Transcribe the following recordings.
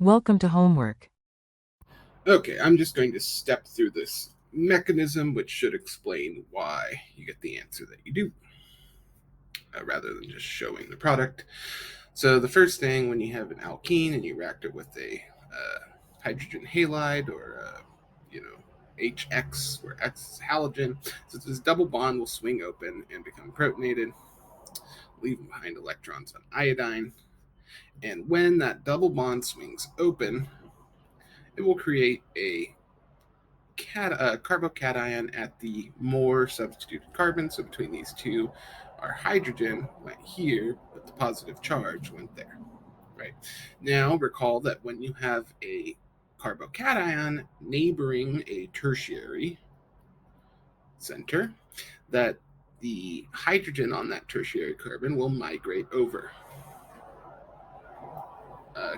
Welcome to homework. Okay, I'm just going to step through this mechanism, which should explain why you get the answer that you do, rather than just showing the product. So the first thing, when you have an alkene and you react it with a hydrogen halide or HX, where X is halogen, so this double bond will swing open and become protonated, leaving behind electrons on iodine. And when that double bond swings open, it will create a carbocation at the more substituted carbon. So between these two, our hydrogen went here, but the positive charge went there. Right. Now recall that when you have a carbocation neighboring a tertiary center, that the hydrogen on that tertiary carbon will migrate over,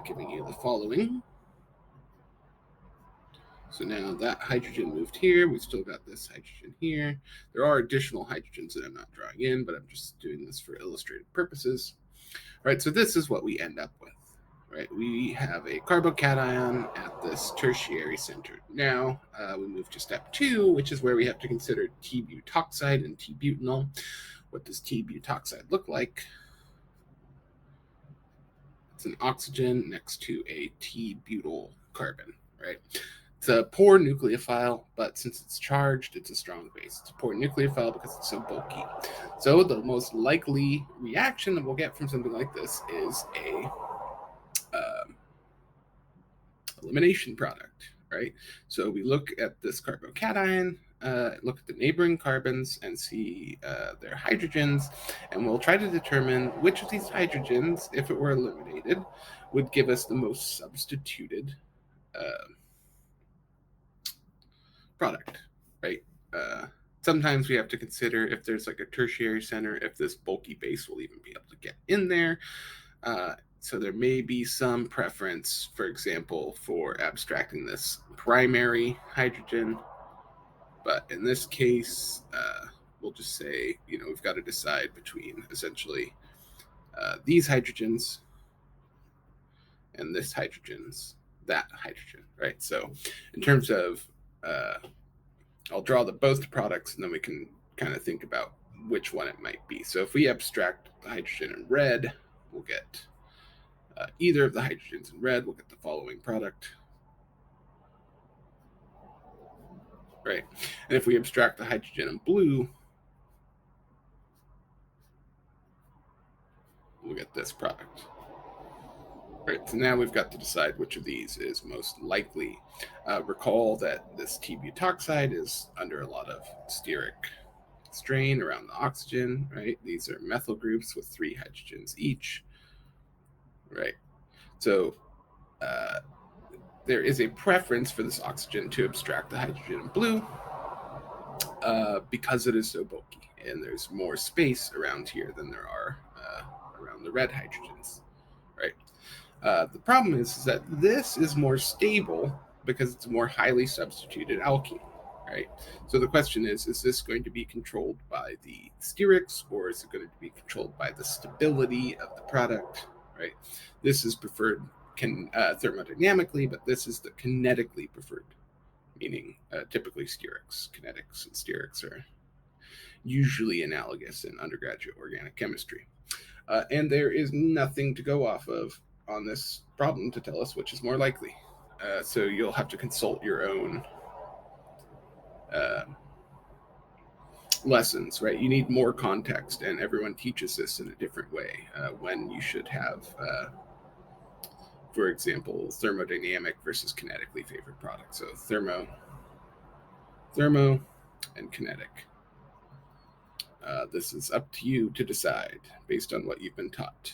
giving you the following. So now that hydrogen moved here. We've still got this hydrogen here. There are additional hydrogens that I'm not drawing in, but I'm just doing this for illustrative purposes. All right, so this is what we end up with. Right, we have a carbocation at this tertiary center. Now we move to step 2, which is where we have to consider t-butoxide and t-butanol. What does t-butoxide look like? It's an oxygen next to a t-butyl carbon, right? It's a poor nucleophile, but since it's charged, it's a strong base. It's a poor nucleophile because it's so bulky. So the most likely reaction that we'll get from something like this is a elimination product, right? So we look at this carbocation, look at the neighboring carbons and see their hydrogens, and we'll try to determine which of these hydrogens, if it were eliminated, would give us the most substituted product, right? Sometimes we have to consider if there's like a tertiary center, if this bulky base will even be able to get in there. So there may be some preference, for example, for abstracting this primary hydrogen. But in this case, we'll just say, we've got to decide between essentially these hydrogens and this hydrogens, that hydrogen, right? So in terms of I'll draw both the products, and then we can kind of think about which one it might be. So if we abstract the hydrogen in red, we'll get either of the hydrogens in red, we'll get the following product. Right. And if we abstract the hydrogen in blue, we'll get this product. Right, so now we've got to decide which of these is most likely. Recall that this t-butoxide is under a lot of steric strain around the oxygen, right? These are methyl groups with 3 hydrogens each, right? So there is a preference for this oxygen to abstract the hydrogen in blue because it is so bulky, and there's more space around here than there are around the red hydrogens, right? The problem is that this is more stable because it's a more highly substituted alkene, right? So the question is this going to be controlled by the sterics, or is it going to be controlled by the stability of the product, right? This is preferred thermodynamically, but this is the kinetically preferred, meaning typically sterics. Kinetics and sterics are usually analogous in undergraduate organic chemistry. And there is nothing to go off of on this problem to tell us which is more likely. So you'll have to consult your own lessons, right? You need more context, and everyone teaches this in a different way. When you should have, for example, thermodynamic versus kinetically favored products. So thermo, and kinetic. This is up to you to decide based on what you've been taught.